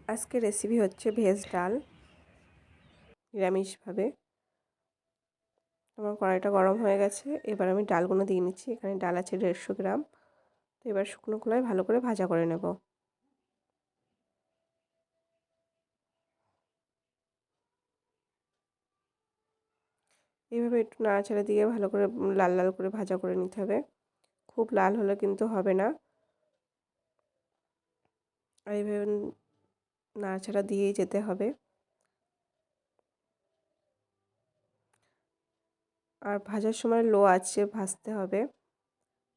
আজকে রেসিপি হচ্ছে ভেজ ডাল, নিরামিষভাবে। আমার কড়াইটা গরম হয়ে গেছে, এবার আমি ডালগুলো দিয়ে নিচ্ছি। এখানে ডাল আছে 150 গ্রাম। তো এবার শুকনো খোলায় ভালো করে ভাজা করে নেব। এইভাবে একটু নাড়াচাড়া দিয়ে ভালো করে লাল লাল করে ভাজা করে নিতে হবে। খুব লাল হলে কিন্তু হবে না। আর এইভাবে নাড়াচাড়া দিয়েই যেতে হবে। আর ভাজার সময় লো আঁচে ভাজতে হবে,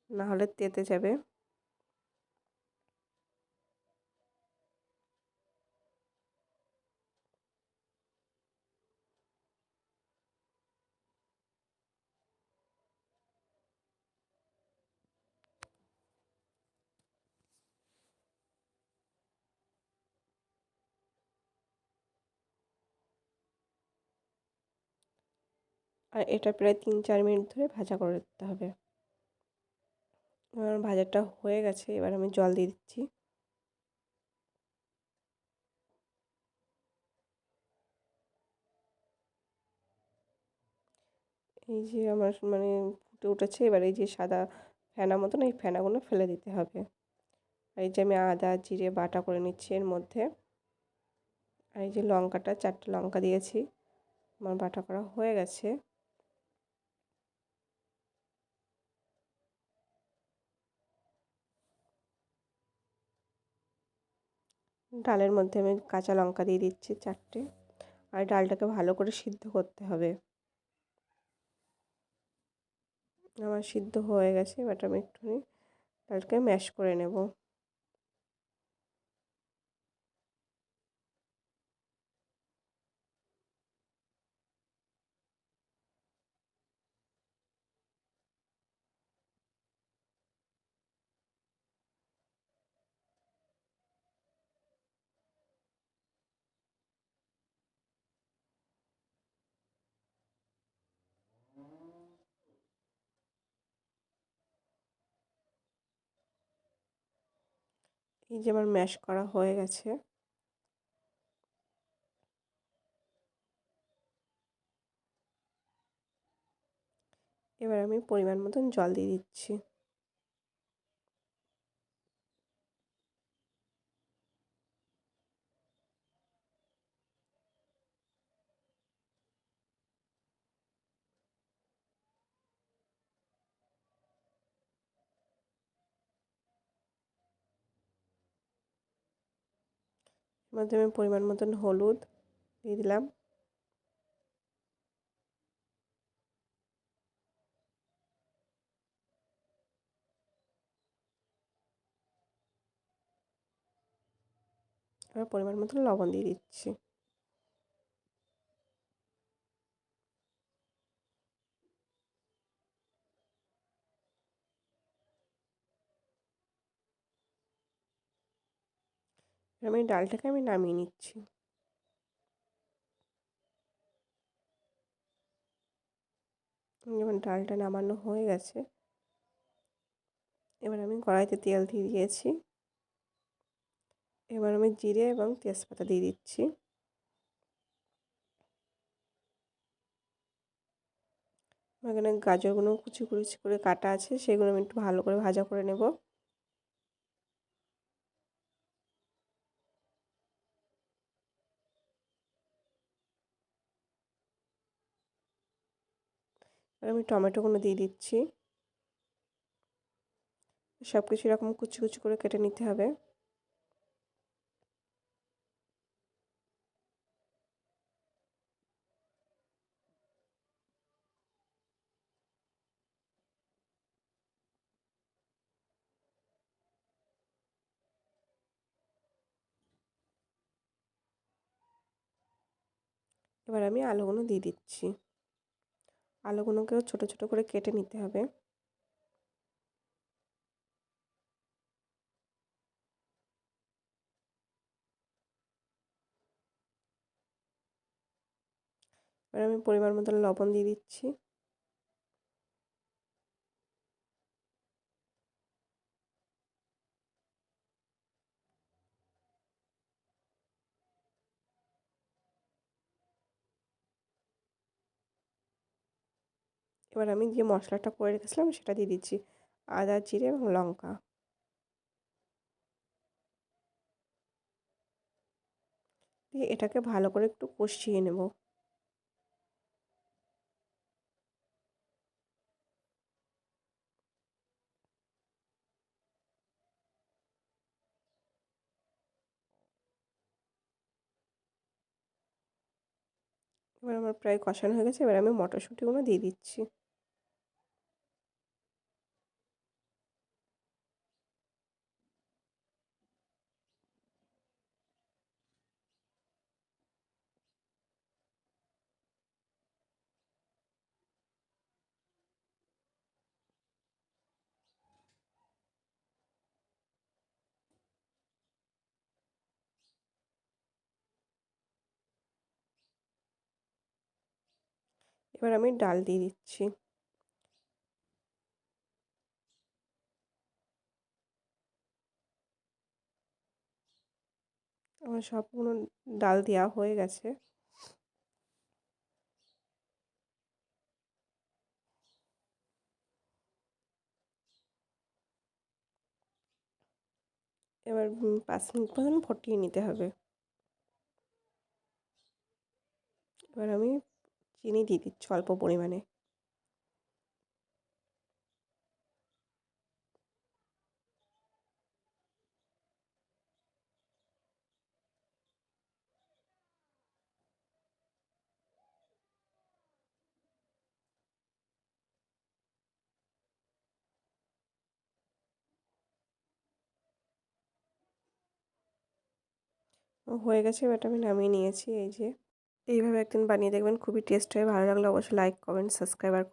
না হলে তেতে যাবে। আর এটা প্রায় 3-4 মিনিট ধরে ভাজা করে দিতে হবে। আমার ভাজাটা হয়ে গেছে, এবার আমি জল দিয়ে দিচ্ছি। এই যে আমার ফুটে উঠেছে, এবার এই যে সাদা ফেনা মতন, এই ফেনাগুলো ফেলে দিতে হবে। আর এই যে আমি আদা জিরে বাটা করে নিচ্ছি এর মধ্যে। আর এই যে লঙ্কাটা 4টে লঙ্কা দিয়েছি, আমার বাটা করা হয়ে গেছে। ডালের মধ্যে আমি কাঁচা লঙ্কা দিয়ে দিচ্ছি 4টে। আর ডালটাকে ভালো করে সিদ্ধ করতে হবে। আমার সিদ্ধ হয়ে গেছে, এবার আমি একটুখানি ডালটাকে ম্যাশ করে নেব। এই যে আমার ম্যাশ করা হয়ে গেছে। এবার আমি পরিমাণ মতন জল দিয়ে দিচ্ছি। এর মধ্যে আমি পরিমাণ মতন হলুদ দিয়ে দিলাম। এবার পরিমাণ মতন লবণ দিয়ে দিচ্ছি। আমি ডালটাকে নামিয়ে নিচ্ছি। যেমন ডালটা নামানো হয়ে গেছে, এবার আমি কড়াইতে তেল দিয়ে দিয়েছি। এবার আমি জিরে এবং তেজপাতা দিয়ে দিচ্ছি। এখানে গাজরগুলো কুচি কুচি করে কাটা আছে, সেগুলো আমি একটু ভালো করে ভাজা করে নেব। এবার আমি টমেটোগুলো দিয়ে দিচ্ছি। সব কিছু এরকম কুচি কুচি করে কেটে নিতে হবে। এবার আমি আলুগুলো দিয়ে দিচ্ছি। আলুগুলোকেও ছোট ছোট করে কেটে নিতে হবে। এবার আমি পরিমাণ মতন লবণ দিয়ে দিচ্ছি। এবার আমি যে মশলাটা করে রেখেছিলাম সেটা দিয়ে দিচ্ছি, আদা, জিরে এবং লঙ্কা। দিয়ে এটাকে ভালো করে একটু কষিয়ে নেব। এবার আমার প্রায় কষানো হয়ে গেছে, এবার আমি মটরশুঁটিগুলো দিয়ে দিচ্ছি। এবার আমি ডাল দিয়ে দিচ্ছি। আমার সবগুলো ডাল দেওয়া হয়ে গেছে। এবার ৫ মিনিট মতন ফুটিয়ে নিতে হবে। এবার আমি চিনি দিয়ে দিচ্ছি অল্প পরিমাণে। হয়ে গেছে, এবার আমি নামিয়ে নিয়েছি এই যে। এইভাবে একদিন বানিয়ে দেখবেন, খুবই টেস্ট হয়। ভালো লাগলে অবশ্যই লাইক, কমেন্ট, সাবস্ক্রাইব আর